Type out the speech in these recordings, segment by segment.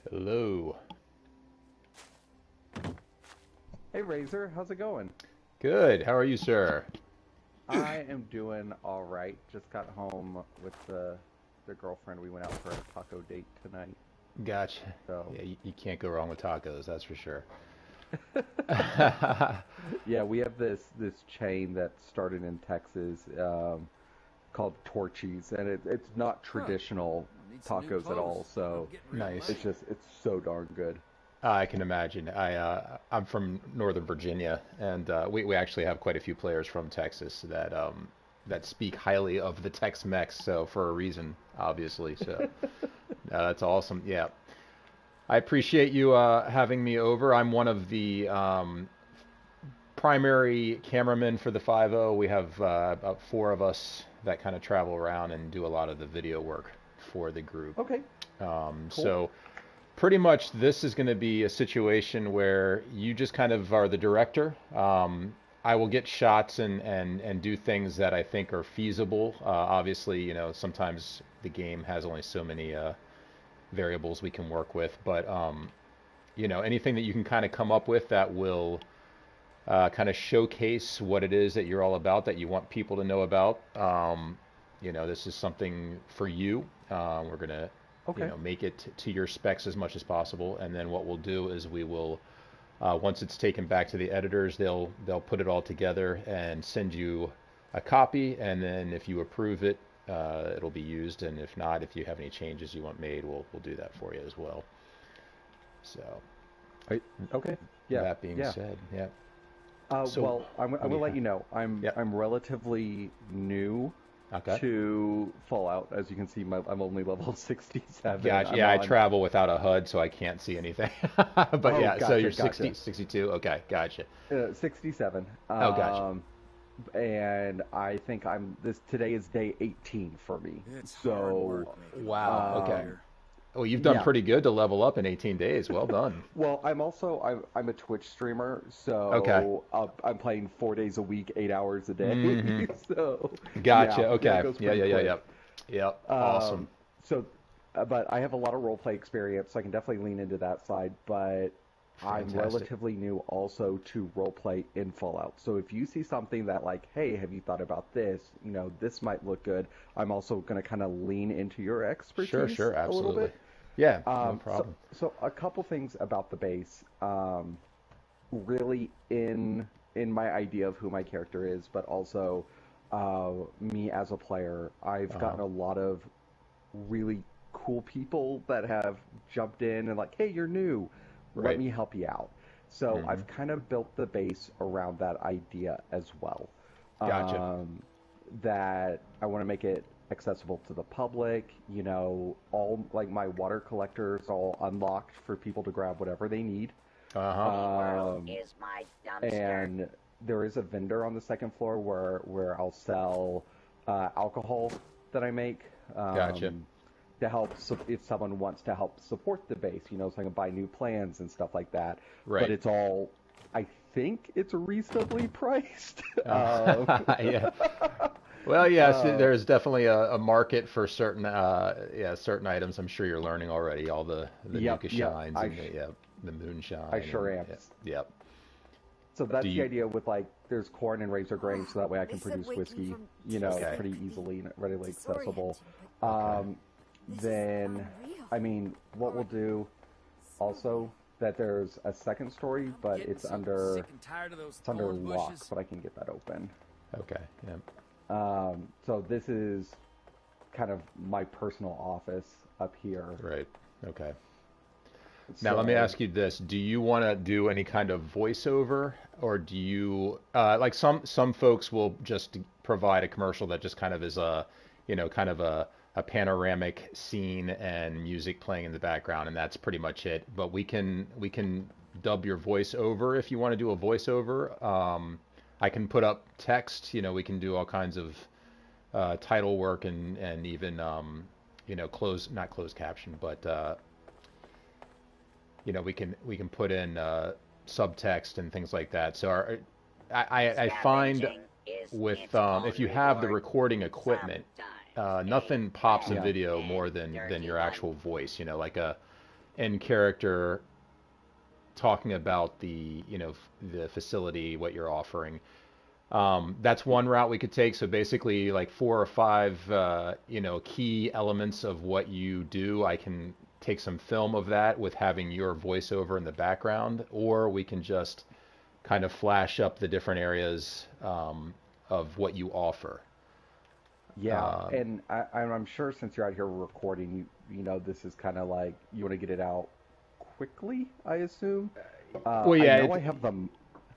Hello. Hey Razor, how's it going? Good. How are you, sir? I am doing all right. Just got home with the girlfriend. We went out for a taco date tonight. Gotcha. So, Yeah, you can't go wrong with tacos, that's for sure. yeah, we have this chain that started in Texas called Torchy's, and it's not Huh. traditional I need some new tacos at all. clothes. I'm So getting real Nice. it's lame. just it's so darn good. I can imagine. I'm from Northern Virginia, and we actually have quite a few players from Texas that speak highly of the Tex-Mex. So for a reason, obviously. So that's awesome. Yeah, I appreciate you having me over. I'm one of the primary cameramen for the 5.0. We have about four of us that kind of travel around and do a lot of the video work for the group. Okay, cool. So pretty much this is going to be a situation where you just kind of are the director. I will get shots and do things that I think are feasible. Obviously, sometimes the game has only so many variables we can work with, but anything that you can kind of come up with that will kind of showcase what it is that you're all about, that you want people to know about. This is something for you. We're gonna, Okay, make it to your specs as much as possible, and then what we'll do is we will, once it's taken back to the editors, they'll put it all together and send you a copy, and then if you approve it, it'll be used, and if not, if you have any changes you want made, we'll do that for you as well. So I, okay, yeah, that being yeah. said, yeah. So Well, I what do will you let have? you know. I'm Yep. I'm relatively new Okay. to Fallout. As you can see, I'm only level 67. Gotcha. I'm Yeah, I on. travel without a HUD, so I can't see anything. But Oh, yeah, so gotcha, you're gotcha. 60, 62. Okay, gotcha. 67. Oh, gotcha. And I think I'm this today is day 18 for me. It's hard So, work making a living Wow. out Okay. um, here. Well, you've done yeah. pretty good to level up in 18 days. Well done. Well, I'm a Twitch streamer, Okay. so I'm playing 4 days a week, 8 hours a day. Hmm. So, Gotcha. yeah, it Okay. goes Yeah, pretty yeah, yeah, quick. yep. Yep. Awesome. Um, so, but I have a lot of role play experience, so I can definitely lean into that side. But I'm Fantastic. relatively new also to role play in Fallout. So if you see something that like, hey, have you thought about this? This might look good. I'm also going to kind of lean into your Sure, expertise sure, a little absolutely. bit. Yeah, no So, problem. so a couple things about the base. Really in my idea of who my character is, but also me as a player. I've Uh-huh. gotten a lot of really cool people that have jumped in and like, hey, you're new, let Right. me help you out. So Hmm. I've kind of built the base around that idea as well. Gotcha. Um, that I want to make it accessible to the public. All like my water collectors all unlocked for people to grab whatever they need. Uh-huh. SeaWorld Um, is my dumpster. and there is a vendor on the second floor where I'll sell alcohol that I make Gotcha. to help if someone wants to help support the base, so I can buy new plans and stuff like that. But Right. it's all, I think it's reasonably priced. Yeah. Well, yes, Uh, there's definitely a market for certain yeah, certain items. I'm sure you're learning already. All the yep, Nuka yep, shines and the, yeah, the I moonshine sure and am. yeah, yep. So Do that's the you idea with like there's corn and razor grain, so that way I They can said produce waking whiskey, from too Okay. sleep pretty could be easily and readily accessible. disorienting, but Okay. Um, this is then, unreal. I mean, what we'll do So also that there's a second story, I'm but getting it's so under sick and tired of those it's under thorn lock, bushes. but I can get that open. Okay. Yeah. So this is kind of my personal office up here. Right. Okay. Now let me So ask you this: do you want to do any kind of voiceover, or do you like some folks will just provide a commercial that just kind of is a, kind of a panoramic scene and music playing in the background, and that's pretty much it. But we can dub your voice over if you want to do a voiceover. I can put up text. We can do all kinds of title work and even close not closed caption, but we can put in subtext and things like that. So I find scavenging is with its if own you have the reward. recording equipment, Sometimes a nothing pops a yeah, red video more and than dirty your one. actual voice. Like a in character talking about the, the facility, what you're offering. That's one route we could take. So basically, like 4 or 5, key elements of what you do. I can take some film of that with having your voiceover in the background, or we can just kind of flash up the different areas of what you offer. Yeah, Um, and I'm sure since you're out here recording, this is kind of like you want to get it out quickly, I assume. well, I yeah, know I have the.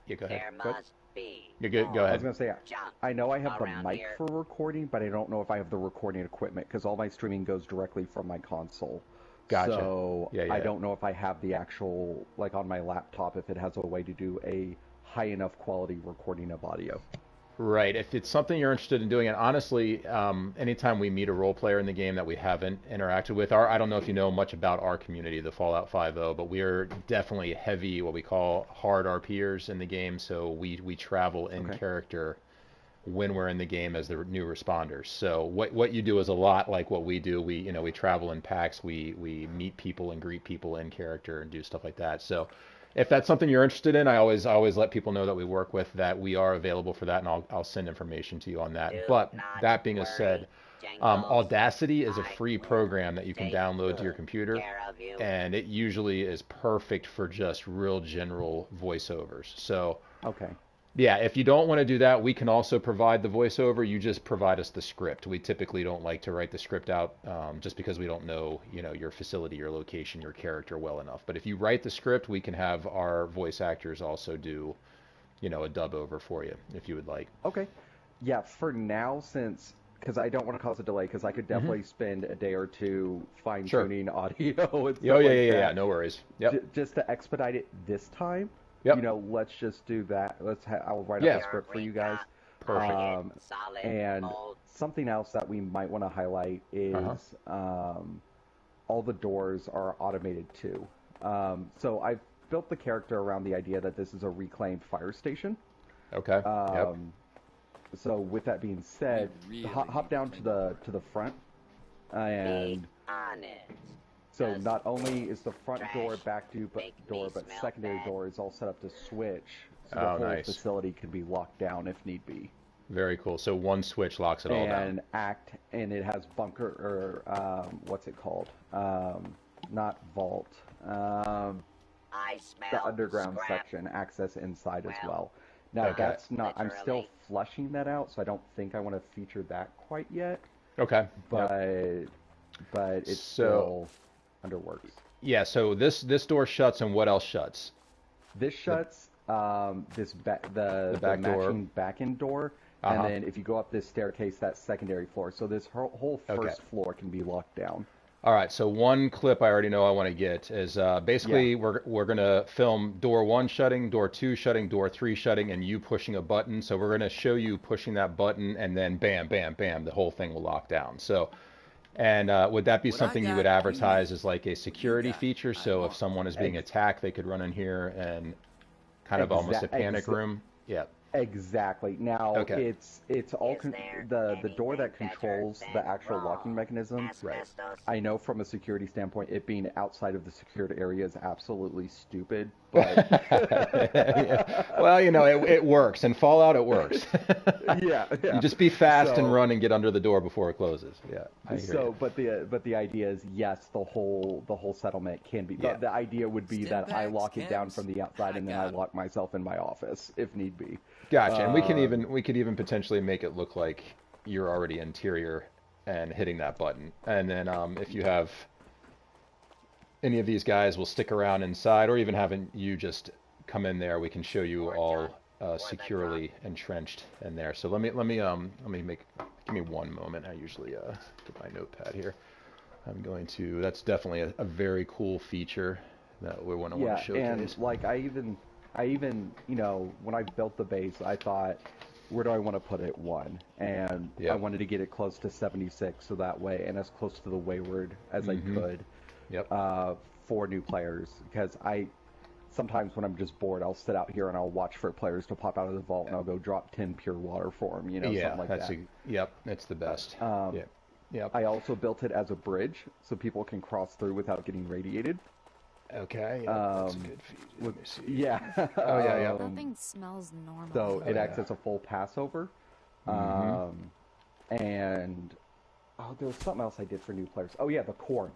yeah, go ahead. There Go, must be You're good. Go I was ahead. gonna say, junk I know I have the around mic here. for recording, but I don't know if I have the recording equipment because all my streaming goes directly from my console. Gotcha. So Yeah, I yeah. don't know if I have the actual, like on my laptop, if it has a way to do a high enough quality recording of audio. Right. If it's something you're interested in doing, and honestly, anytime we meet a role player in the game that we haven't interacted with, I don't know if you know much about our community, the Fallout 5.0, but we are definitely heavy, what we call hard RPers in the game. So we travel in Okay. character when we're in the game as the new responders. So what you do is a lot like what we do. We travel in packs. We meet people and greet people in character and do stuff like that. So if that's something you're interested in, I always let people know that we work with that we are available for that, and I'll send information to you on that. Do But not that being worry, said, Jingles. Audacity is a I free will program that you can take download to your good computer, care of you. and it usually is perfect for just real general voiceovers. So Okay. yeah, if you don't want to do that, we can also provide the voiceover. You just provide us the script. We typically don't like to write the script out just because we don't know, your facility, your location, your character well enough. But if you write the script, we can have our voice actors also do, a dub over for you if you would like. Okay. Yeah, for now, since because I don't want to cause a delay, because I could Hmm. definitely spend a day or two fine Sure. tuning audio and Oh stuff yeah, like yeah, yeah, yeah. that. No worries. Yep. Just to expedite it this time, Yep. let's just do that. I'll write up a Yeah. script for you guys. Perfect. Solid And mold. something else that we might want to highlight Uh-huh. is all the doors are automated too. So I've built the character around the idea that this is a reclaimed fire station. Okay. Yep. So with that being said, hop down to the front, Be and honest. so Just not only is the front door trash back door, make me but smell secondary bad. door is all set up to switch, so the Oh, whole nice. facility can be locked down if need be. Very cool. So one switch locks it all down. And it has bunker or what's it called? Not vault. I smell The underground scrap. section access inside as Well, well. Now Okay. that's not. I'm still literally. fleshing that out, so I don't think I want to feature that quite yet. Okay. Yep. But it's So still under works. yeah. So this door shuts, and what else shuts? This shuts the back door. matching back end door, Uh-huh. and then if you go up this staircase, that's secondary floor. So this whole Okay. first floor can be locked down. All right, so one clip I already know I want to get is basically Yeah. we're gonna film door 1 shutting, door 2 shutting, door 3 shutting, and you pushing a button. So we're gonna show you pushing that button, and then bam, bam, bam, the whole thing will lock down. So, and would that be What I something you got, would you advertise need. as like a You security got, feature? I So if want. someone is being Ex- attacked, they could run in here and kind of almost a panic exa- room. Yeah. Exactly. Now Okay. it's all Is there the door that anything better controls the than actual raw locking mechanism. Right. asbestos? I know from a security standpoint, it being outside of the secured area is absolutely stupid, but Yeah. Well, it works. In Fallout, it works. yeah, You yeah. just be fast and So run and get under the door before it closes. Yeah, I hear you. but the idea is yes, the whole settlement can be. Yeah. The idea would be Stim that I packs, lock it down chems. from the outside I and then got I 'em. lock myself in my office if need be. Gotcha. And Um, we could even potentially make it look like you're already interior and hitting that button. And then if you have any of these guys will stick around inside, or even having you just come in there, we can show you all securely entrenched in there. So let me give me one moment. I usually get my notepad here. I'm going to. That's definitely a very cool feature that we want to Yeah, showcase. and like I even when I built the base, I thought, where do I want to put it? One, and I Yep. wanted to get it close to 76, so that way, and as close to the Wayward as I could, Yep. for new players, because I sometimes when I'm just bored, I'll sit out here and I'll watch for players to pop out of the vault, and I'll go drop 10 pure water for them, Yeah, something like that's that. yep, that's the best. Yep. Yep. I also built it as a bridge, so people can cross through without getting radiated. Okay, yep, that's a good feed. Let with me see. yeah. Oh yeah, yeah. Nothing smells normal So in it Oh here. acts yeah. as a full Passover. Mm-hmm. And there was something else I did for new players. Oh yeah, the corn.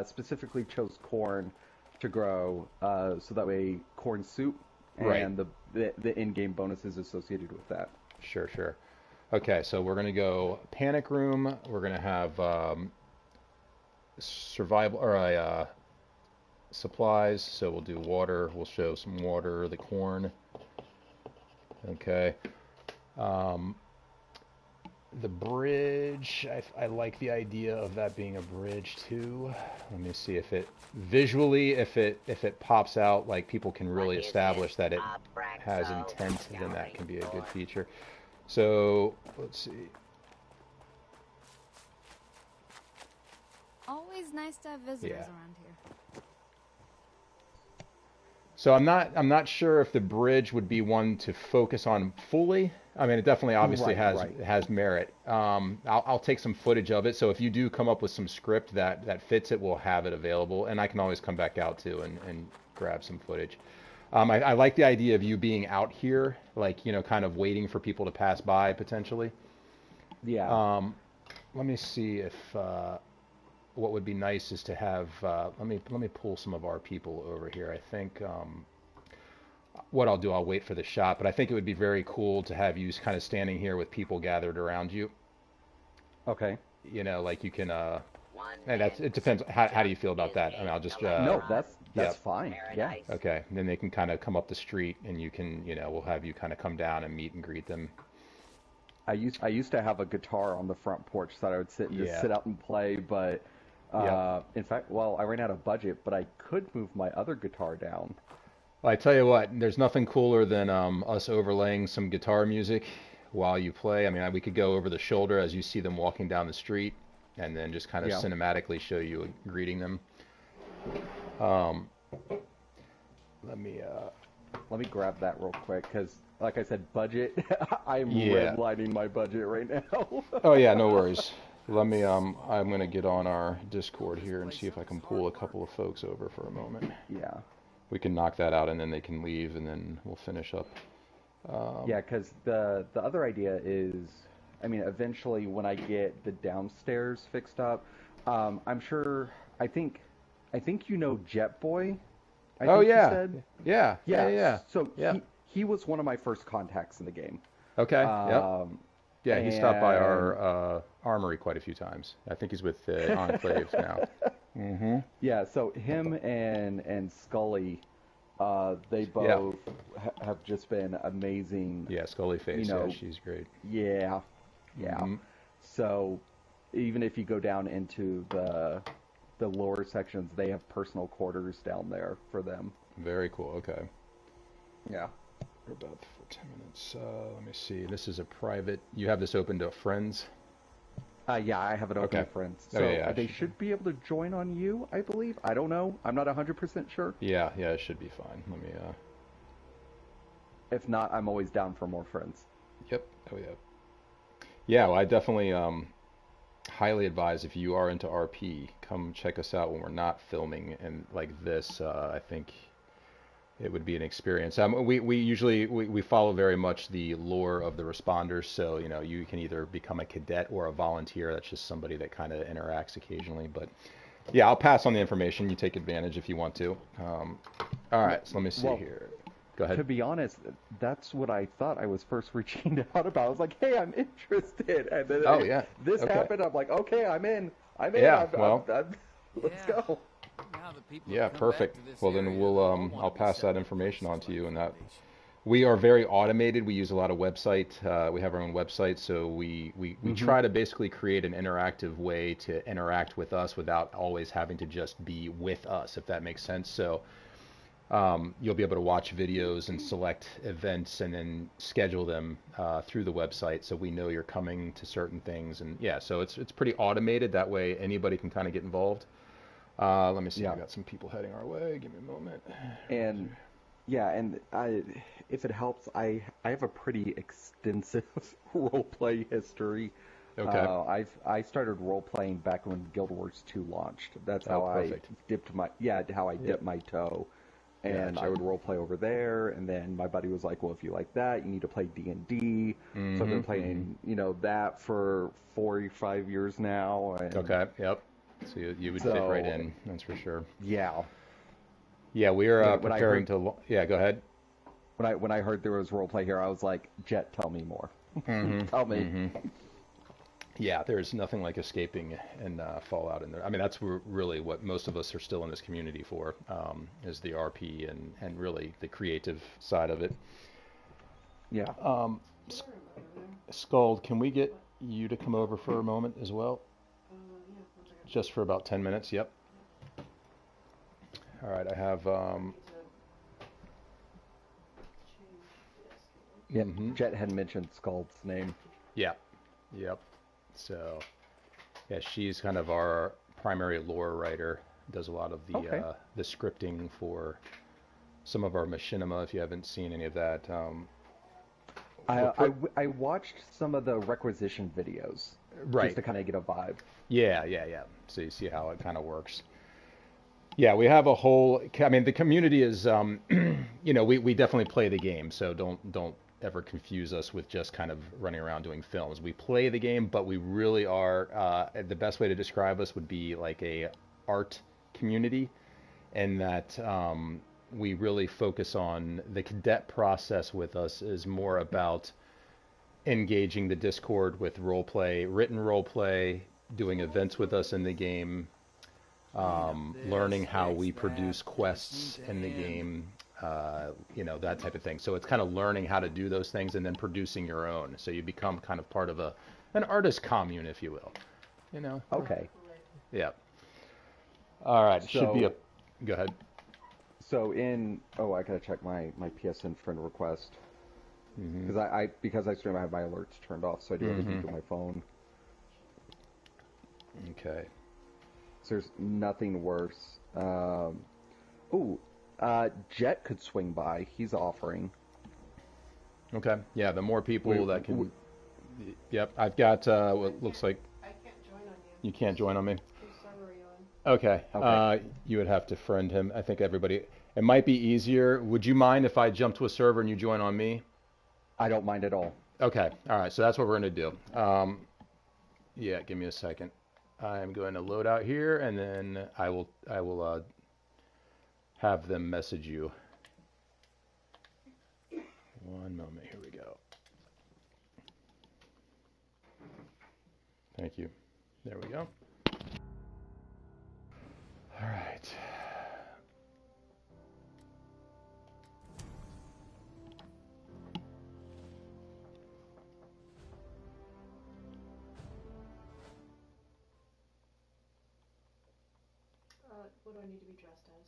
Specifically chose corn to grow, so that way corn soup Right. and the in-game bonuses associated with that. Sure, sure. Okay, so we're gonna go panic room. We're gonna have survival or supplies. So we'll do water. We'll show some water, the corn. Okay. Um, the bridge. I like the idea of that being a bridge too. Let me see if it visually, if it pops out, like people can What really is establish this? that it has Abraxo intent, then that scouting can be a good for. feature. So let's see. Always nice to have visitors Yeah. around here. So I'm not sure if the bridge would be one to focus on fully. I mean, it definitely obviously Right, has right. has merit. I'll take some footage of it. So if you do come up with some script that fits it, we'll have it available, and I can always come back out too and grab some footage. I like the idea of you being out here, like kind of waiting for people to pass by potentially. Yeah. Let me see if what would be nice is to have. Let me pull some of our people over here. I think what I'll do, I'll wait for the shot, but I think it would be very cool to have you kind of standing here with people gathered around you. Okay. Like you can. One And man it depends. How do you feel about is that? I mean, a I'll just. No, electron that's Yeah. fine. Yeah. paradise. Okay. Then they can kind of come up the street, and you can. We'll have you kind of come down and meet and greet them. I used to have a guitar on the front porch that I would just Yeah. sit out and play, but Yep. in fact, well, I ran out of budget, but I could move my other guitar down. Well, I tell you what, there's nothing cooler than us overlaying some guitar music while you play. I mean, we could go over the shoulder as you see them walking down the street, and then just kind of Yeah. cinematically show you greeting them. Um, let me. Let me grab that real quick, because, like I said, budget. I'm Yeah. redlining my budget right now. Oh yeah, no worries. Let me. I'm gonna get on our Discord here and see if I can pull a couple of folks over for a moment. Yeah. We can knock that out, and then they can leave, and then we'll finish up. Yeah, because the other idea is, I mean, eventually when I get the downstairs fixed up, I'm sure. I think you know Jet Boy. I Oh think you yeah. said. Yeah. Yeah. Yeah. So Yeah. he was one of my first contacts in the game. Okay. Yep. Um, Yeah, he stopped by and our armory quite a few times. I think he's with the Enclaves now. Mm-hmm. yeah, so him and Scully, they Yeah. both have just been amazing. Yeah, Scully You Face. Yeah, know, she's great. yeah, yeah. Hmm. So even if you go down into the lower sections, they have personal quarters down there for them. Very cool. Okay. Yeah. We're about for 10 minutes. Let me see. This is a private. You have this open to friends? Yeah, I have it open Okay. to friends. Oh, So yeah, yeah, they should should be able to join on you, I believe. I don't know. I'm not 100% sure. Yeah, it should be fine. Let me. If not, I'm always down for more friends. Yep. Oh yeah. Yeah. Well, I definitely highly advise if you are into RP, come check us out when we're not filming and like this. I think it would be an experience. We usually we follow very much the lore of the responders. So you can either become a cadet or a volunteer. That's just somebody that kind of interacts occasionally. But yeah, I'll pass on the information. You take advantage if you want to. All right. So let me see Well, here. Go to ahead. be honest, that's what I thought I was first reaching out about. I was like, hey, I'm interested. And then Oh yeah. this Okay. happened. I'm like, okay, I'm in. I'm in. Yeah. Well. Let's Yeah. go. Now the people Yeah, have come back perfect. to this Well, then area, we'll they'll wanna I'll be pass that settled information on to you, and that foundation. we are very automated. We use a lot of website. We have our own website, so we try to basically create an interactive way to interact with us without always having to just be with us, if that makes sense. So you'll be able to watch videos and select events and then schedule them through the website, so we know you're coming to certain things. And yeah, so it's pretty automated. That way, anybody can kind of get involved. Let me see. Yeah. We got some people heading our way. Give me a moment. And yeah, and if it helps, I have a pretty extensive role play history. Okay. I started role playing back when Guild Wars 2 launched. That's Oh, how I perfect. dipped Yep. my toe. And I Gotcha. would role play over there, and then my buddy was like, "Well, if you like that, you need to play D&D." So I've been playing, that for 4 or 5 years now, and Okay. Yep. So you would fit right so in. That's for sure. yeah. Yeah, we are When I preparing heard to. Yeah, go ahead. when I heard there was role play here, I was like, "Jet, tell me more. Tell me." Yeah, there's nothing like escaping and Fallout in there. I mean, that's really what most of us are still in this community for, is the RP and really the creative side of it. Yeah. Scald, can we get you to come over for a moment as well? Just for about 10 minutes, yep. All right, I have, Yeah. Jet had mentioned Scald's name. yeah, yep. So, yeah, she's kind of our primary lore writer, does a lot of Okay. the scripting for some of our machinima, if you haven't seen any of that. I watched some of the requisition videos just Right. to kind of get a vibe. Yeah. So you see how it kind of works. Yeah, we have a whole. I mean, the community is, we definitely play the game, so don't ever confuse us with just kind of running around doing films. We play the game, but we really are. The best way to describe us would be like a art community, and that we really focus on the cadet process. With us is more about engaging the Discord with role play, written role play, doing events with us in the game, learning how we produce quests in the game, that type of thing. So it's kind of learning how to do those things and then producing your own. So you become kind of part of an artist commune, if you will. Okay. Yeah. All right. Should be a. So Go ahead. I gotta check my PSN friend request because I stream, I have my alerts turned off, so I do everything through my phone. Okay. So there's nothing worse. Jet could swing by. He's offering. Okay. Yeah. The more people that We, can. Yep. I've got what looks like. I can't join on you. You can't join on me. Whose server are you on? Okay. Okay. You would have to friend him. I think everybody. It might be easier. Would you mind if I jump to a server and you join on me? I don't mind at all. Okay. All right. So that's what we're going to do. Yeah. Give me a second. I'm going to load out here, and then I will have them message you. One moment. Here we go. Thank you. There we go. All right. What do I need to be dressed as?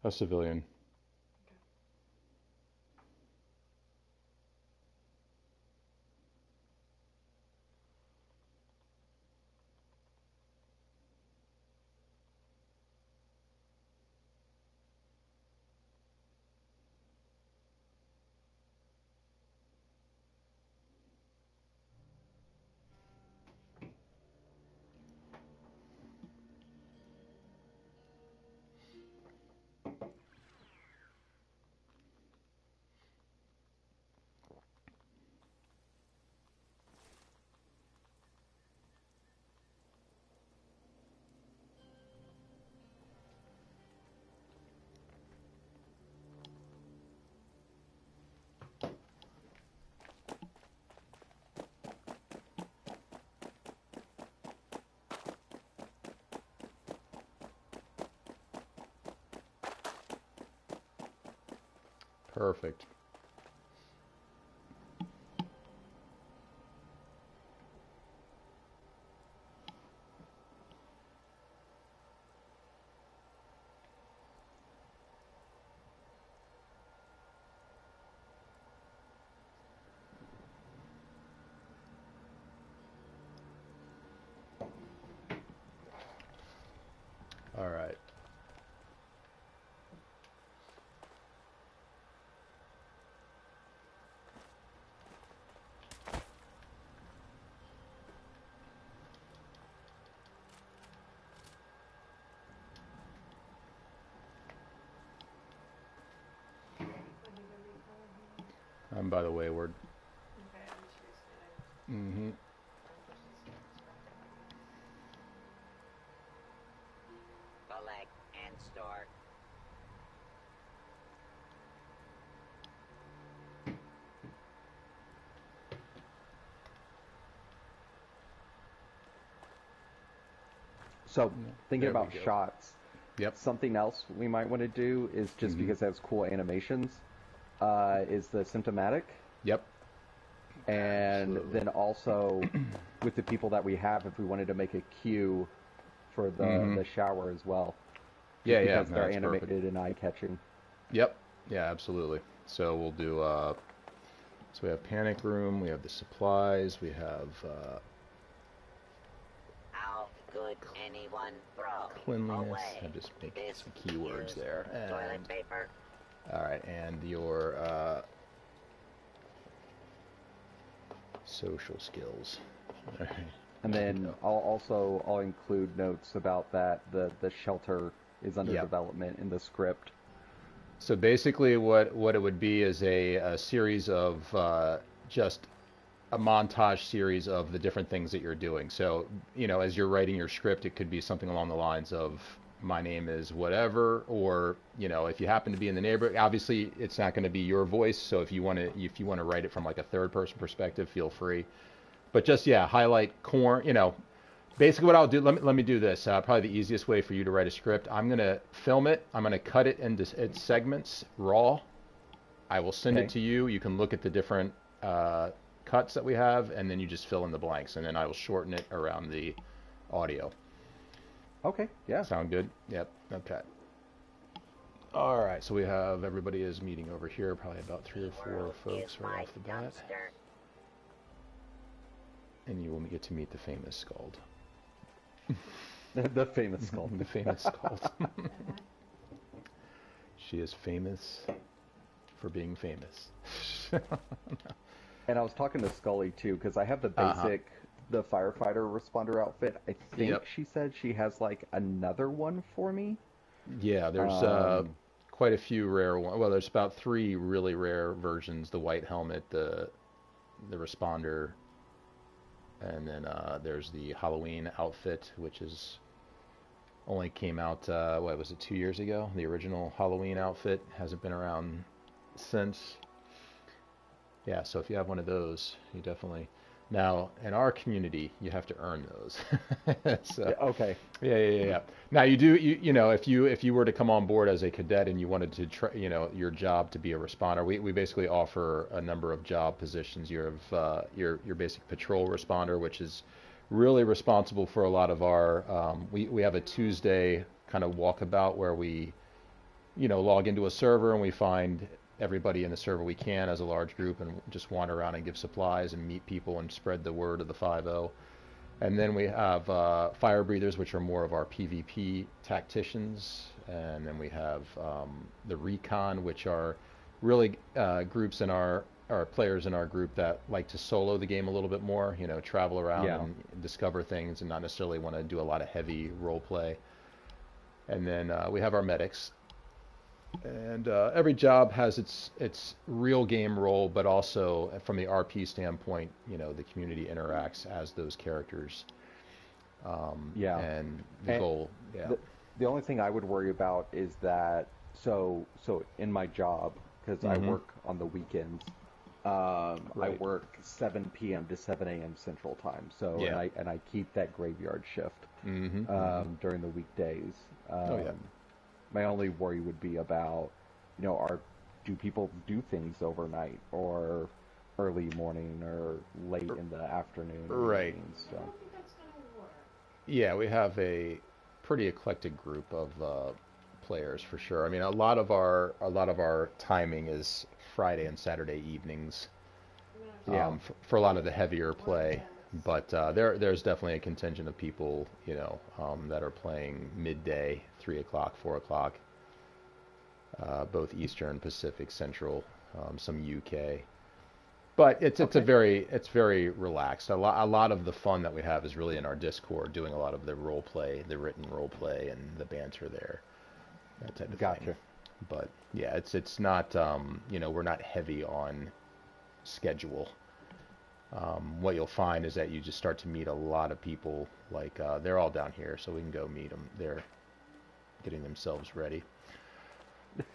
A civilian. Okay. Perfect. All right. by the wayward. Okay, I'm just reskinning. Mm-hmm. Collect and store. So thinking There we about go. shots, Yep. something else we might want to do is just because it has cool animations, is the symptomatic. Yep. And Absolutely. then also with the people that we have, if we wanted to make a queue for the shower as well. Yeah, yeah. Because No, they're that's animated perfect. and eye-catching. Yep. Yeah, absolutely. So we'll do. So we have panic room. We have the supplies. We have How could anyone throw cleanliness. away I'm just making this some keywords used there. toilet And paper? all right, and your social skills. All right. And then I'll include notes about that the shelter is under Yep. development in the script. So basically, what it would be is a series of just a montage series of the different things that you're doing. So, as you're writing your script, it could be something along the lines of, my name is whatever, or, if you happen to be in the neighborhood, obviously it's not going to be your voice. So if you want to write it from like a third person perspective, feel free. But just, highlight corn, basically what I'll do, let me do this. Probably the easiest way for you to write a script. I'm going to film it. I'm going to cut it into its segments raw. I will send it to you. You can look at the different cuts that we have, and then you just fill in the blanks, and then I will shorten it around the audio. Okay, yeah. Sound good? Yep. Okay. All right. So we have everybody is meeting over here. Probably about 3 or 4 folks right off the bat, Dumpster. and you will get to meet the famous Scald. The famous skull. The famous Scald. She is famous for being famous. And I was talking to Scully too, because I have the basic, the firefighter responder outfit. I think Yep. she said she has like another one for me. Yeah, there's quite a few rare ones. Well, there's about 3 really rare versions: the white helmet, the responder, and then there's the Halloween outfit, which is only came out, what was it, 2 years ago? The original Halloween outfit hasn't been around since. Yeah, so if you have one of those, you definitely. Now, in our community, you have to earn those. So, Yeah, okay. yeah. Now you do, if you were to come on board as a cadet and you wanted to try, your job to be a responder, we basically offer a number of job positions. You have your basic patrol responder, which is really responsible for a lot of our. We have a Tuesday kind of walkabout where we, log into a server and we find everybody in the server we can as a large group and just wander around and give supplies and meet people and spread the word of the 5-0. And then we have fire breathers, which are more of our PvP tacticians. And then we have the recon, which are really groups in our players in our group that like to solo the game a little bit more, travel around and discover things and not necessarily want to do a lot of heavy role play. And then we have our medics. And every job has its real game role, but also from the RP standpoint, the community interacts as those characters. And the goal, The only thing I would worry about is that, so in my job, because I work on the weekends, I work 7 p.m. to 7 a.m. Central Time. So and I keep that graveyard shift during the weekdays. My only worry would be about, do people do things overnight or early morning or late in the afternoon? Right. So. I don't think that's gonna work. Yeah, we have a pretty eclectic group of players for sure. I mean, a lot of our timing is Friday and Saturday evenings. For a lot of the heavier play. But there's definitely a contingent of people, that are playing midday, 3 o'clock, 4 o'clock, both Eastern, Pacific, Central, some UK. But it's very relaxed. A lot of the fun that we have is really in our Discord, doing a lot of the role play, the written role play, and the banter there, that type of thing. But yeah, it's not we're not heavy on schedule. What you'll find is that you just start to meet a lot of people. Like they're all down here, so we can go meet them. They're getting themselves ready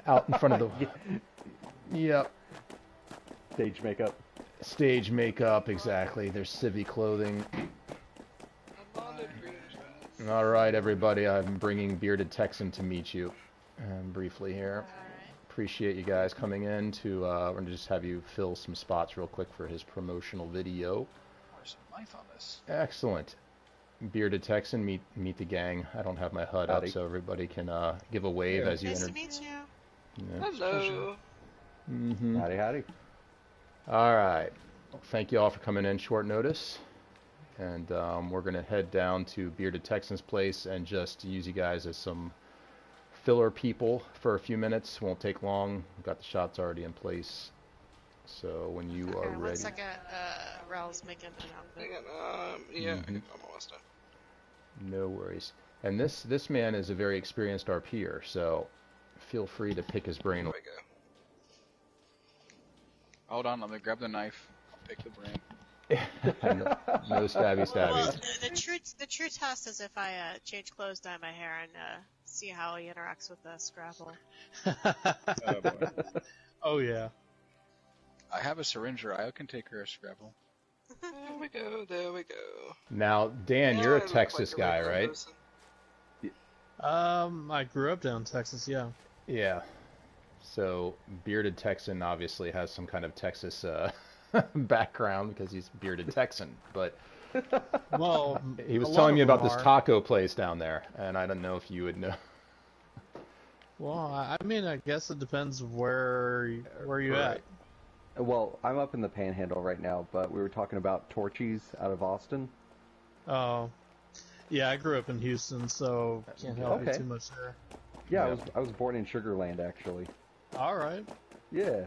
out in front of the. Yep. Stage makeup. Stage makeup, exactly. There's civvy clothing. All right, everybody. I'm bringing Bearded Texan to meet you briefly here. Appreciate you guys coming in to. We're gonna just have you fill some spots real quick for his promotional video. Where's some life on this? Excellent. Bearded Texan, meet the gang. I don't have my HUD up, so everybody can give a wave as you enter. Nice to meet you. Yeah. Hello. Mm-hmm. Howdy, howdy. All right. Thank you all for coming in short notice. And we're going to head down to Bearded Texan's place and just use you guys as some filler people for a few minutes. Won't take long. We've got the shots already in place. So when you are ready. 1 second, Raul's making an outfit. Yeah, Mm-hmm. I'm almost done. No worries. And this man is a very experienced RPer, so feel free to pick his brain. There we go. Hold on, let me grab the knife. I'll pick the brain. No stabby Well, stabby. the true test is if I change clothes, dye my hair, and see how he interacts with the Scrabble. Oh, boy. Oh yeah. I have a syringe. I can take her a Scrabble. There we go. There we go. Now, Dan, you're I a look Texas like guy, regular right? person. I grew up down in Texas. Yeah. Yeah. So Bearded Texan obviously has some kind of Texas background because he's Bearded Texan. But Well, he was a telling lot me of about them this are. taco place down there, and I don't know if you would know. Well, I mean, I guess it depends where you Right. at. Well, I'm up in the Panhandle right now, but we were talking about Torchy's out of Austin. Oh, yeah, I grew up in Houston, so can't help you Okay. too much there. Yeah, Yeah. I was born in Sugarland, actually. All right. Yeah.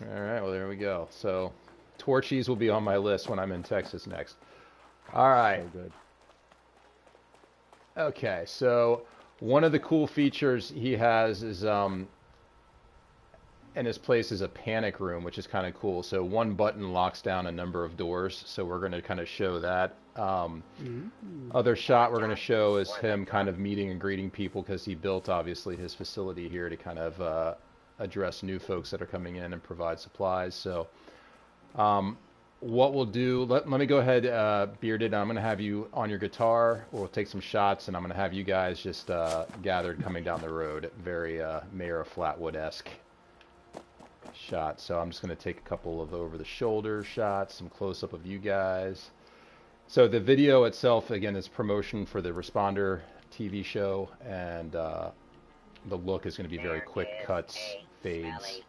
All right, well, there we go. So Torchies will be on my list when I'm in Texas next. All right. So good. Okay, so one of the cool features he has is in his place is a panic room, which is kind of cool. So one button locks down a number of doors, so we're going to kind of show that. Other shot we're going to show is him kind of meeting and greeting people because he built, obviously, his facility here to kind of address new folks that are coming in and provide supplies. So what we'll do, let me go ahead, Bearded, I'm going to have you on your guitar. We'll take some shots, and I'm going to have you guys just gathered coming down the road. Very Mayor of Flatwood-esque shot. So I'm just going to take a couple of over-the-shoulder shots, some close-up of you guys. So the video itself, again, is promotion for the Responder TV show, and the look is going to be very quick cuts, fades.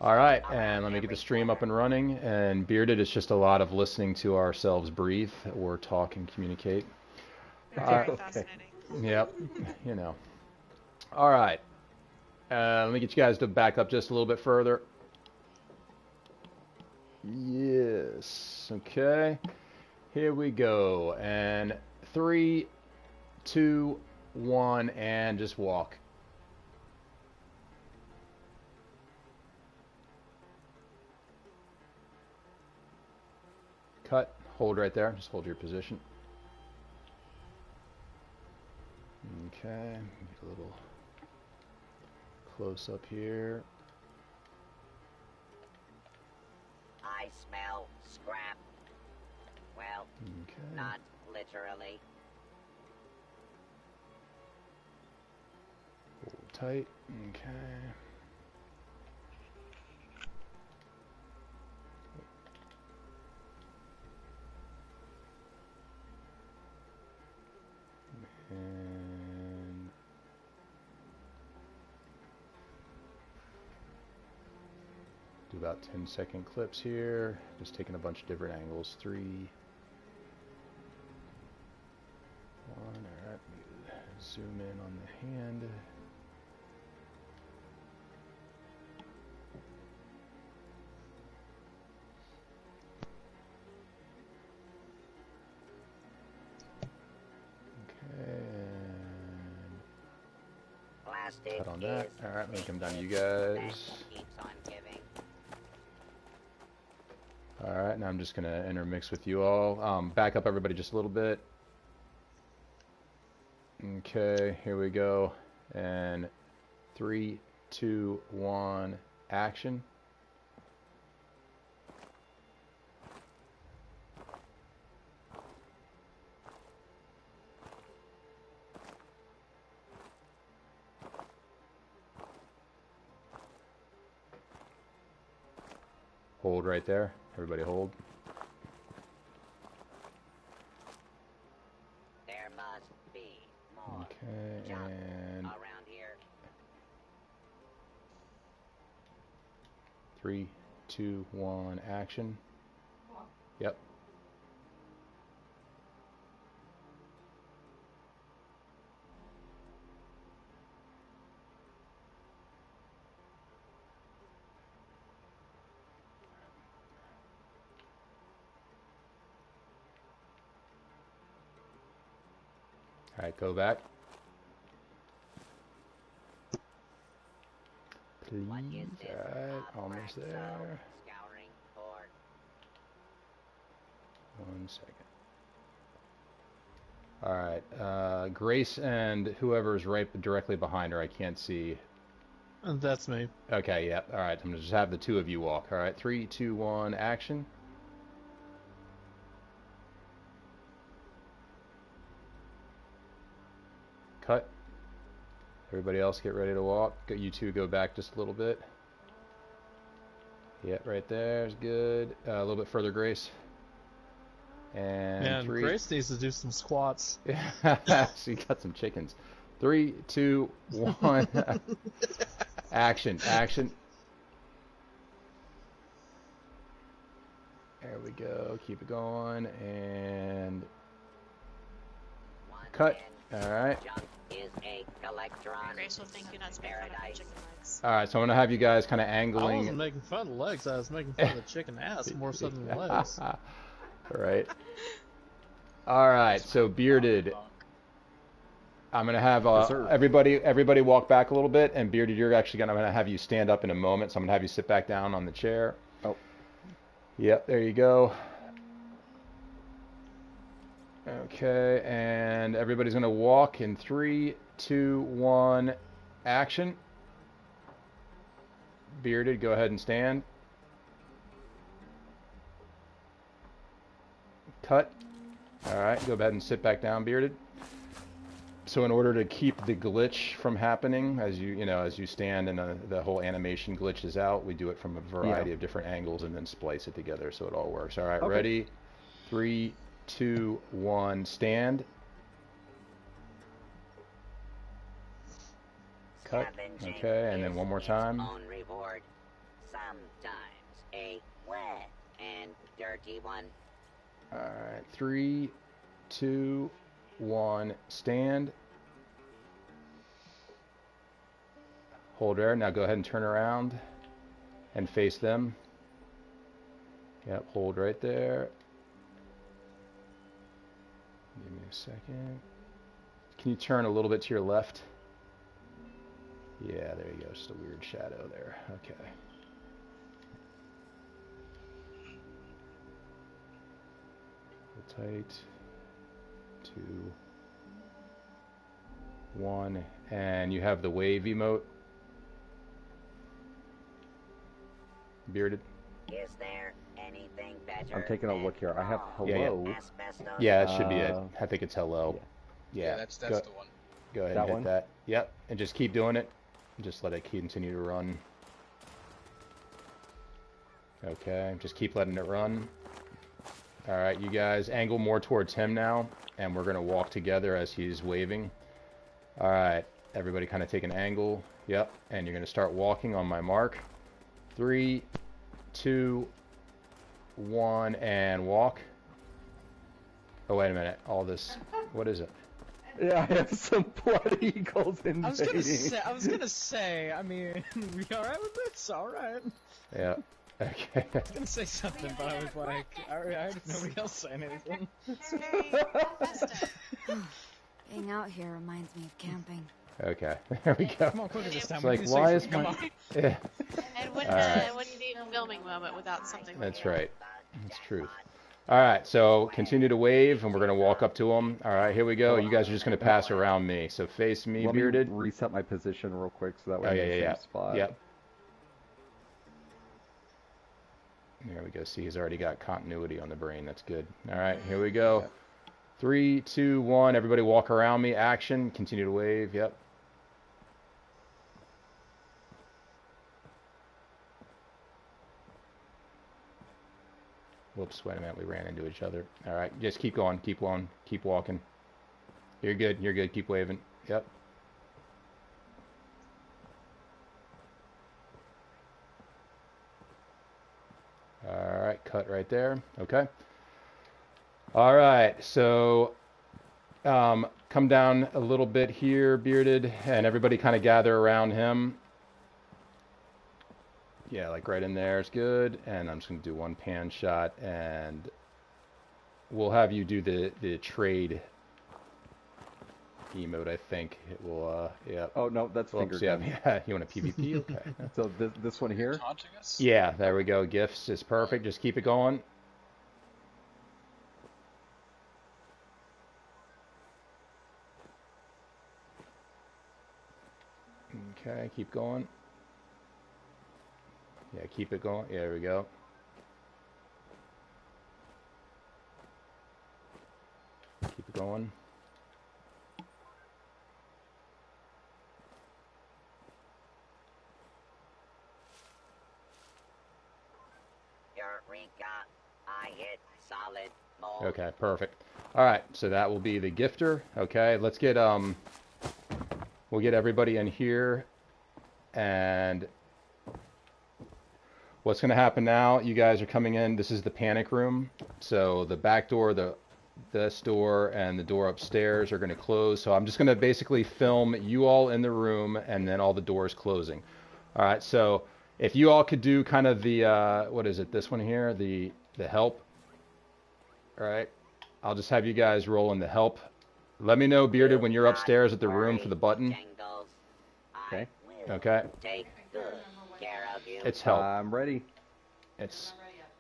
All right, and let me get the stream up and running. And Bearded, it's just a lot of listening to ourselves breathe or talk and communicate. Very fascinating. Yep, you know. All right. Let me get you guys to back up just a little bit further. Yes. Okay. Here we go. And 3, 2, 1, and just walk. Cut. Hold right there. Just hold your position. Okay. Get a little close up here. I smell scrap. Well, Okay. not literally. Hold tight. Okay. And do about 10-second clips here. Just taking a bunch of different angles. 3, 1. All right. Zoom in on the hand. Okay. And Plastic cut on that. is All right. Let me come down to you that guys. keeps on giving. right, now I'm just going to intermix with you all. Back up everybody just a little bit. Okay, here we go. And 3, 2, 1, action. Hold right there. Everybody hold. There must be more. Okay, junk and around here. 3, 2, 1, action. Yep. All right, go back. Please. What is this? All right, A almost black there. zone Scouring for 1 second. All right, Grace and whoever's right directly behind her, I can't see. That's me. Okay, yep. All right, I'm gonna just have the two of you walk. All right, 3, 2, 1, action. Cut. Everybody else get ready to walk. You two go back just a little bit. Yep, right there is good. A little bit further, Grace. And Man, 3. Grace needs to do some squats. She got some chickens. 3, 2, 1. Action, action. There we go. Keep it going. And one cut. man. All right. Junk is a collectron. Grace will think you're not speaking about the chicken legs. All right. So I'm gonna have you guys kind of I angling. wasn't making fun of the legs. I was making fun of the chicken ass more so than the legs. All right. All right. So bearded. I'm gonna have everybody walk back a little bit, and bearded, I'm gonna have you stand up in a moment. So I'm gonna have you sit back down on the chair. Oh. Yep. There you go. Okay, and everybody's gonna walk in 3, 2, 1, action. Bearded, go ahead and stand. Cut. All right, go ahead and sit back down, bearded. So in order to keep the glitch from happening, as you stand and the whole animation glitches out, we do it from a variety of different angles and then splice it together so it all works. All right, ready? 3, 2, 1, stand. Cut. Scavenging Okay, and then is one more its time. own reward. Sometimes a wet and dirty one. All right, 3, 2, 1, stand. Hold there. Now go ahead and turn around and face them. Yep, hold right there. Give me a second. Can you turn a little bit to your left? Yeah, there you go. Just a weird shadow there. Okay. Hold tight. 2, 1, and you have the wave emote. Bearded. Is there anything better? I'm taking a look here. I have than hello. asbestos? Yeah, that should be it. I think it's hello. Yeah, that's the one. Go ahead That and hit one? that. Yep, and just keep doing it. Just let it continue to run. Okay, just keep letting it run. All right, you guys angle more towards him now, and we're gonna walk together as he's waving. All right, everybody kind of take an angle. Yep, and you're gonna start walking on my mark. 3, 2, 1, and walk. Oh, wait a minute. All this, what is it? Yeah, I have some blood eagles invading. I was gonna say, I mean, we alright with this? Alright. Yeah. Okay. I was gonna say something, but I was like, I heard nobody else saying anything. It's very festive. Being out here reminds me of camping. Okay. There we go. Come on, quicker this time. It's we like, need to why say is something. my... Come on. Yeah. And All right. wouldn't need a filming moment without something like That's that. right. It's truth. All right, so continue to wave, and we're going to walk up to them. All right, here we go. You guys are just going to pass around me. So face me, Let Bearded. me reset my position real quick so that way Oh, I'm yeah, in the yeah, same yeah. spot. Yep. There we go. See, he's already got continuity on the brain. That's good. All right, here we go. 3, 2, 1. Everybody walk around me. Action. Continue to wave. Yep. Whoops, wait a minute. We ran into each other. All right, just keep going. Keep on. Keep walking. You're good. You're good. Keep waving. Yep. All right, cut right there. Okay. All right, so come down a little bit here, Bearded, and everybody kind of gather around him. Yeah, like right in there is good. And I'm just going to do one pan shot, and we'll have you do the trade emote, I think. It will, yeah. Oh, no, that's finger gun. Yeah, you want a PvP? Okay. So this one here? Taunting us? Yeah, there we go. Gifts is perfect. Just keep it going. Okay, keep going. Yeah, keep it going. Yeah, there we go. Keep it going. Eureka! I hit solid mold. Okay, perfect. All right, so that will be the gifter. Okay, let's get we'll get everybody in here, and what's going to happen now? You guys are coming in. This is the panic room. So the back door, this door, and the door upstairs are going to close. So I'm just going to basically film you all in the room, and then all the doors closing. All right. So if you all could do kind of the what is it? This one here, the help. All right. I'll just have you guys roll in the help. Let me know, Bearded, when you're upstairs at the room for the button. Okay. Okay. Take good care of you. It's help. I'm ready. It's,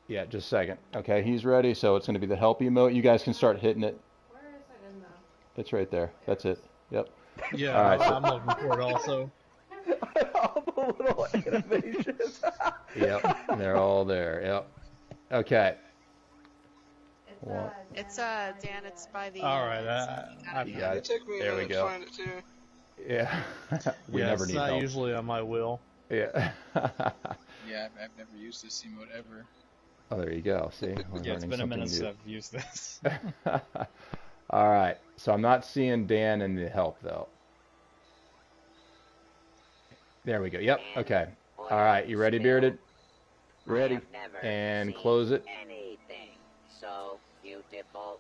yeah, just a second. Okay, he's ready, so it's going to be the help emote. You guys can start hitting it. Where is it in the... It's right there. That's it. Yep. Yeah, All right, so- I'm looking for it also. All the little animations. Yep, they're all there. Yep. Okay. It's, Well- It's Dan. It's by the. All right, You got It it. took me a There we minute to go. find it too. Yeah. We yeah, never it's need not help. usually on my wheel. Yeah. Yeah, I've never used this emote ever. Oh, there you go. See, we're Yeah, it's learning been a minute something since I've used this. new. All right. So I'm not seeing Dan in the help though. There we go. Yep. Okay. All right. You ready, Bearded? Ready. I've never And seen close it. Anything so beautiful.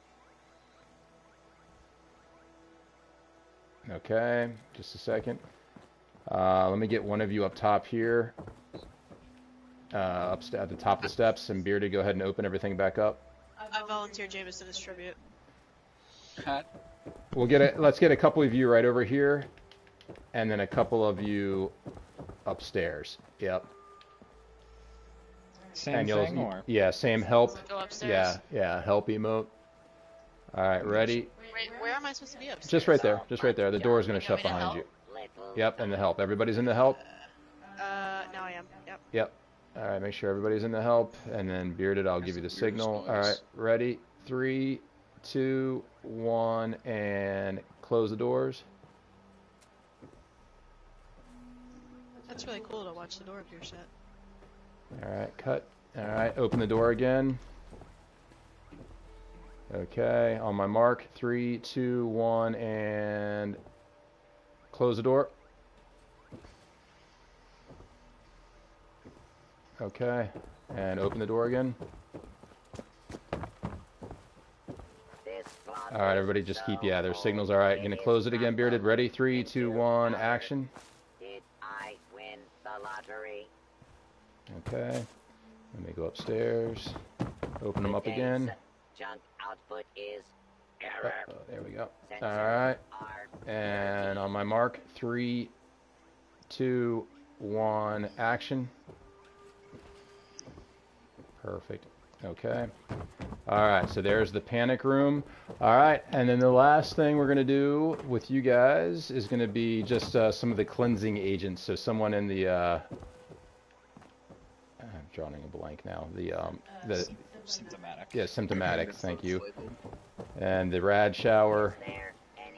Okay, just a second. Let me get one of you up top here. At the top of the steps, and Bearded, go ahead and open everything back up. I volunteer Jameis to distribute. Let's get a couple of you right over here, and then a couple of you upstairs. Yep. Same you'll- thing, or? Yeah, same help. Go upstairs. Yeah, help emote. All right, ready? Wait, where am I supposed to be upstairs? Just right there. Just right there. The door is going to You want shut me to behind you. help? Yep, and the help. Everybody's in the help? Now I am. Yep. Yep. All right, make sure everybody's in the help, and then Bearded, I'll give you the That's the weirdest signal. All right, noise. ready? 3, 2, 1, and close the doors. That's really cool to watch the door appear shut. All right, cut. All right, open the door again. Okay, on my mark, 3, 2, 1, and close the door. Okay, and open the door again. All right, everybody, just keep, yeah, their signals. All right, gonna close it again, Bearded. Ready? 3, 2, 1, action. Did I win the lottery? Okay, let me go upstairs. Open them up again. Junk output is error. There we go. All right, and on my mark, 3, 2, 1, action. Perfect. Okay. All right, so there's the panic room. All right, and then the last thing we're going to do with you guys is going to be just some of the cleansing agents. So someone in the... I'm drawing a blank now. The symptomatic. Yeah, symptomatic, thank you. And the rad shower.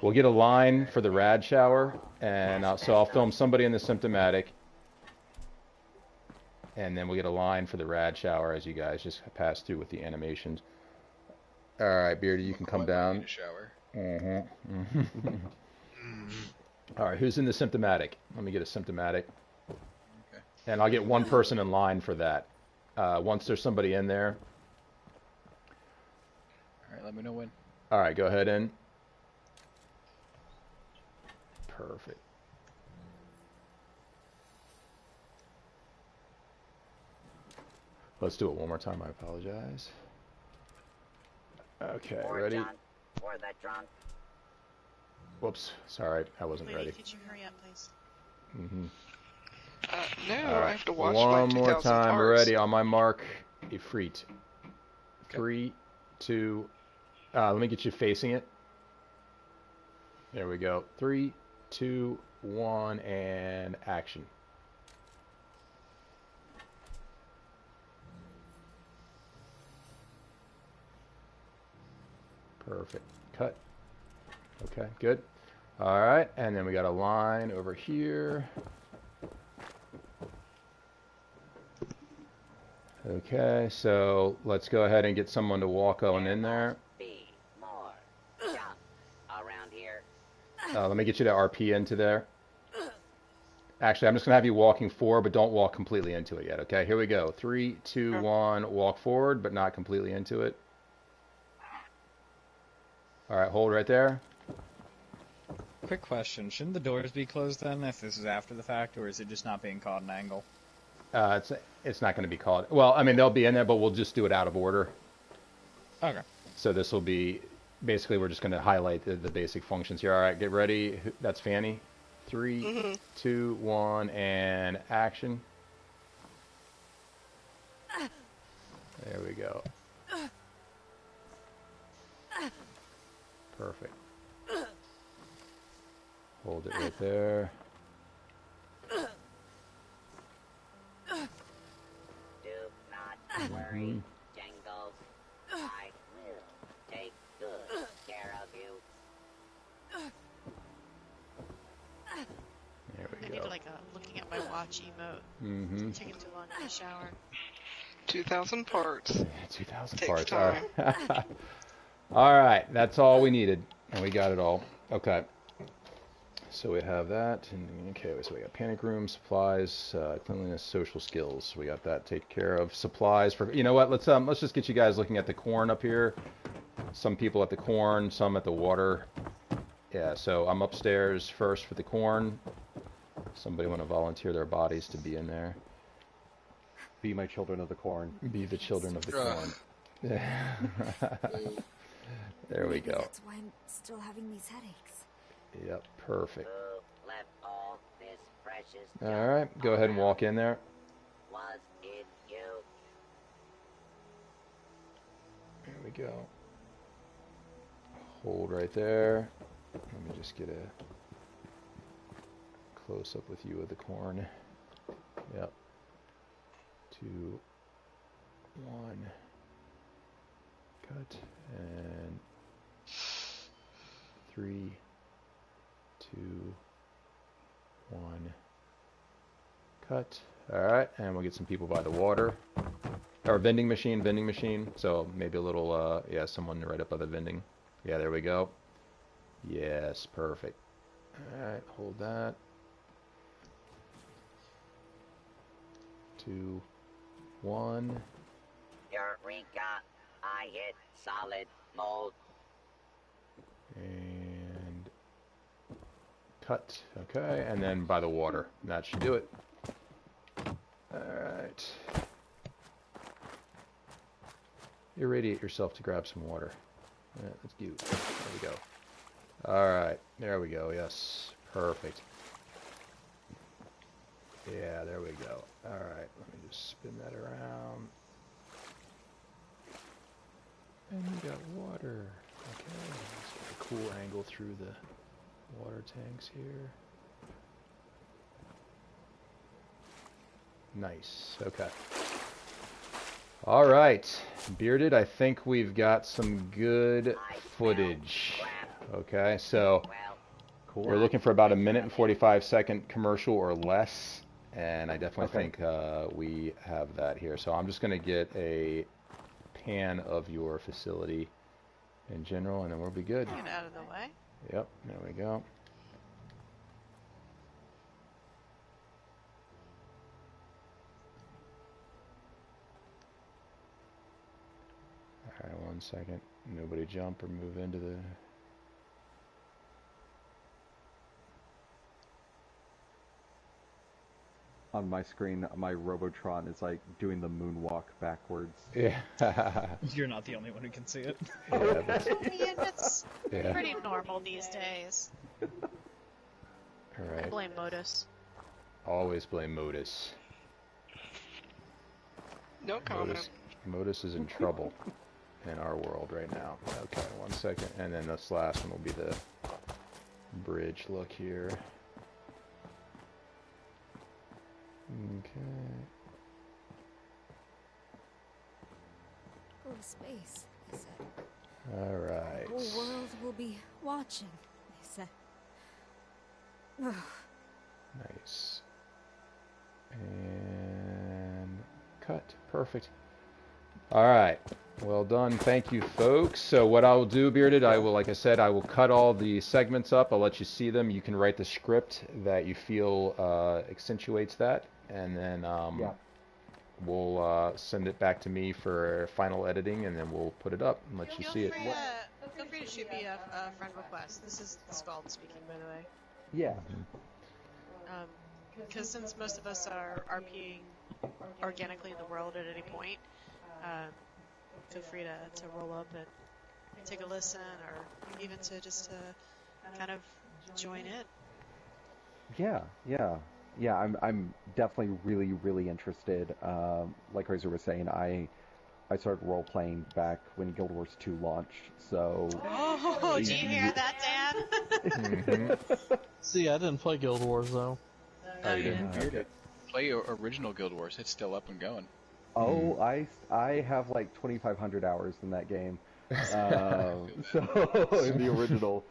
We'll get a line for the rad shower, and so I'll film somebody in the symptomatic. And then we'll get a line for the rad shower as you guys just pass through with the animations. All right, Beardy, you can come down. Shower. All right, who's in the symptomatic? Let me get a symptomatic. Okay. And I'll get one person in line for that. Once there's somebody in there. All right, let me know when. All right, go ahead in. Perfect. Let's do it one more time. I apologize. Okay, ready? Pour that drunk. Whoops, sorry, I wasn't Lady, ready. could you hurry up, please? No, Right. I have to watch One like more 2,000 time, parts. ready, on my mark, Ifrit. 3, 2, let me get you facing it. There we go. 3, 2, 1, and action. Perfect. Cut. Okay, good. All right, and then we got a line over here. Okay, so let's go ahead and get someone to walk on in there. Be more junk around here. Let me get you to RP into there. Actually, I'm just going to have you walking forward, but don't walk completely into it yet, okay? Here we go. 3, 2, 1, walk forward, but not completely into it. All right, hold right there. Quick question: shouldn't the doors be closed then, if this is after the fact, or is it just not being caught an angle? It's not going to be called. Well, I mean, they'll be in there, but we'll just do it out of order. Okay. So this will be basically we're just going to highlight the basic functions here. All right, get ready. That's Fanny. 3, 2, 1, and action. There we go. Perfect. Hold it right there. Do not worry, Jingles. I will take good care of you. There we I go. need like a looking at my watch emote. It's taking too long in the shower. 2,000 parts. 2,000 Takes parts. time. All right. All right, that's all we needed, and we got it all. Okay. So we have that, and okay, so we got panic room, supplies, cleanliness, social skills. We got that taken care of. Supplies for, you know what? Let's just get you guys looking at the corn up here. Some people at the corn, some at the water. Yeah, so I'm upstairs first for the corn. Somebody want to volunteer their bodies to be in there? Be my children of the corn. Be the children of the corn. There we go. That's why I'm still having these headaches. Yep, perfect. Who left all this precious All right, go ahead and walk in there. Was it you? There we go. Hold right there. Let me just get a close up with you of the corn. Yep. 2, 1. Cut. And 3, 2, 1. Cut. Alright, and we'll get some people by the water. Or vending machine. So maybe a little, yeah, someone right up by the vending. Yeah, there we go. Yes, perfect. Alright, hold that. 2, 1. Eureka! I hit solid mold. And cut. Okay, and then by the water. That should do it. Alright. Irradiate yourself to grab some water. Yeah, let's do. There we go. Alright, there we go. Yes, perfect. Yeah, there we go. Alright, let me just spin that around. water. Okay, let's get a cool angle through the water tanks here. Nice. Okay. All right, Bearded, I think we've got some good footage. Okay, so Cool. we're looking for about a minute and 45-second commercial or less, and I definitely think we have that here. So I'm just going to get a pan of your facility in general, and then we'll be good. Get out of the way. Yep, there we go. All right, 1 second. Nobody jump or move into the... On my screen, my Robotron is like doing the moonwalk backwards. Yeah. You're not the only one who can see it. I mean, it's pretty normal these days. All I right. blame Modus. Always blame Modus. No comment. Modus is in trouble in our world right now. Okay, 1 second. And then this last one will be the bridge look here. Okay. Go to space, they said. All right. The whole world will be watching, they said. Ugh. Nice. And cut. Perfect. All right. Well done. Thank you, folks. So what I will do, Bearded, I will, like I said, I will cut all the segments up. I'll let you see them. You can write the script that you feel accentuates that, and then we'll send it back to me for final editing, and then we'll put it up and let you see it. Feel free to shoot me a friend request. This is Scald speaking, by the way. Yeah. Because since most of us are RPing organically in the world at any point, feel free to roll up and take a listen, or even to just kind of join in. Yeah. I'm definitely really interested. Like Razor was saying, I started role playing back when Guild Wars 2 launched. So. Oh, do you hear that, Dan? See, I didn't play Guild Wars though. Oh, you didn't? Okay. Play original Guild Wars. It's still up and going. Oh, I have like 2,500 hours in that game. So in the original.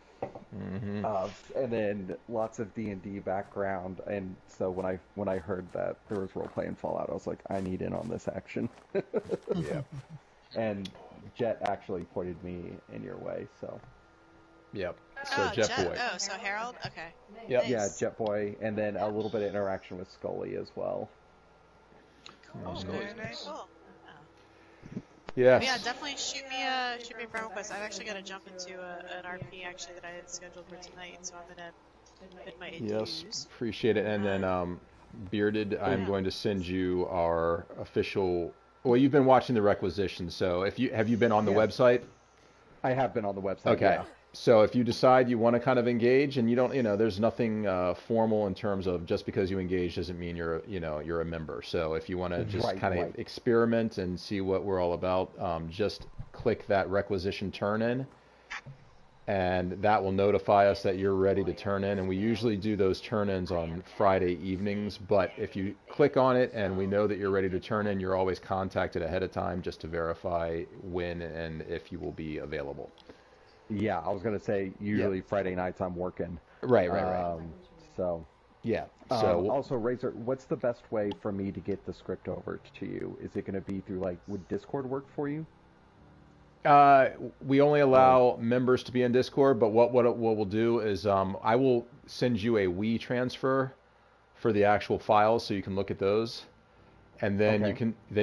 And then lots of D&D background, and so when I heard that there was role playing Fallout, I was like, I need in on this action. Yeah. And Jet actually pointed me in your way, so. Yep. So Jet Boy. Oh, so Harold? Okay. Yep. Nice. Yeah, Jet Boy, and then a little bit of interaction with Scully as well. Oh, Very very nice. cool. Yes. Yeah, definitely shoot me a friend request. I've actually got to jump into an RP actually that I had scheduled for tonight, so I'm gonna hit my dues. Yes, appreciate it. And then Bearded, I'm going to send you our official. Well, you've been watching the requisition, so have you been on the website? I have been on the website. Okay. Yeah. So if you decide you want to kind of engage, and you don't, there's nothing formal in terms of just because you engage doesn't mean you're a member. So if you want to just kind of experiment and see what we're all about, just click that requisition turn in, and that will notify us that you're ready to turn in. And we usually do those turn-ins on Friday evenings, but if you click on it and we know that you're ready to turn in, you're always contacted ahead of time just to verify when and if you will be available. Yeah, I was gonna say usually Friday nights I'm working. Right. So. Yeah. So also, Razor, what's the best way for me to get the script over to you? Is it gonna be through would Discord work for you? We only allow members to be in Discord, but what we'll do is I will send you a WeTransfer for the actual files so you can look at those. And then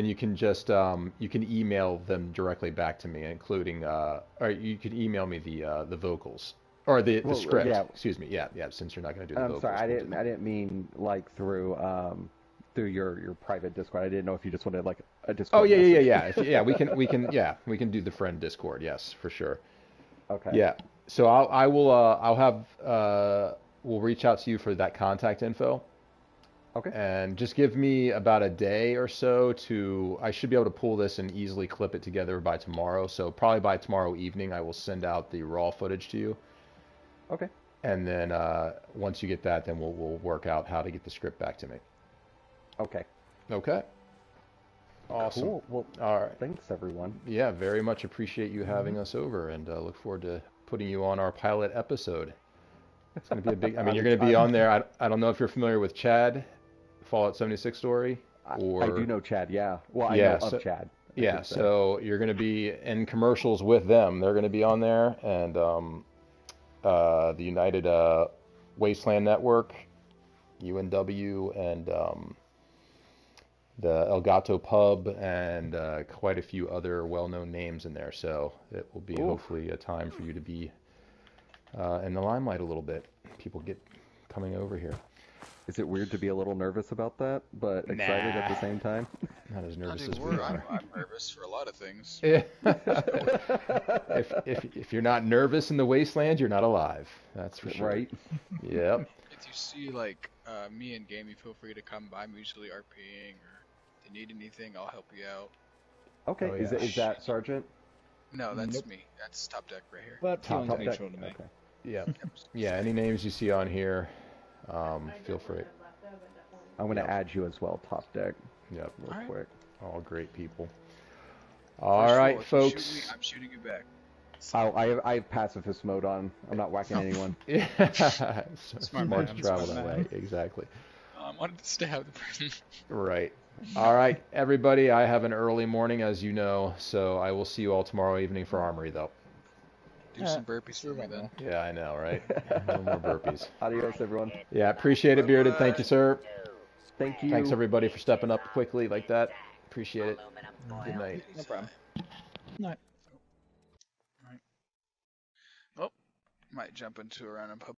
you can just you can email them directly back to me, including or you can email me the vocals or the script. Yeah. Excuse me. Yeah. Since you're not going to do the vocals. I'm sorry, I didn't mean through your private Discord. I didn't know if you just wanted a Discord. Oh yeah. We can do the friend Discord. Yes, for sure. Okay. Yeah. So I'll have we'll reach out to you for that contact info. Okay. And just give me about a day or so I should be able to pull this and easily clip it together by tomorrow. So probably by tomorrow evening, I will send out the raw footage to you. Okay. And then once you get that, then we'll work out how to get the script back to me. Okay. Okay. Awesome. Cool. Well, all right. Thanks, everyone. Yeah, very much appreciate you having us over, and look forward to putting you on our pilot episode. It's going to be a big. I mean, you're going to be on there. I don't know if you're familiar with Chad, Fallout 76 story, or I do know Chad. Yeah. Well, I yeah, know of Chad. Yeah. So you're going to be in commercials with them. They're going to be on there, and the United Wasteland Network, UNW, and the El Gato Pub, and quite a few other well-known names in there. So it will be hopefully a time for you to be in the limelight a little bit. People get coming over here. Is it weird to be a little nervous about that, but excited at the same time? Not as nervous as we are. I'm nervous for a lot of things. if you're not nervous in the wasteland, you're not alive. That's for sure. Right. Yep. If you see like me and Gamey, feel free to come by. I'm usually RPing, or if you need anything, I'll help you out. Okay. Is that Sergeant? No, that's me. That's Top Deck right here. But Top deck. to me. Okay. Yeah. Yeah. Any names you see on here, feel free. I'm going to add you as well, Top Deck. Yep. Real quick. All great people. All right, folks. I'm shooting you back. I have pacifist mode on. I'm not whacking anyone. Yeah. Smart to travel that way. Exactly. I wanted to stay out of the prison. Right. All right, everybody. I have an early morning, as you know, so I will see you all tomorrow evening for Armory, though. Do some burpees for me then. Yeah, I know, right? No more burpees. Adios, everyone. Yeah, appreciate it, Bearded. Thank you, sir. Thank you. Thanks, everybody, for stepping up quickly like that. Appreciate it. Good night. No problem. Night. Right. Oh, might jump into a random pub.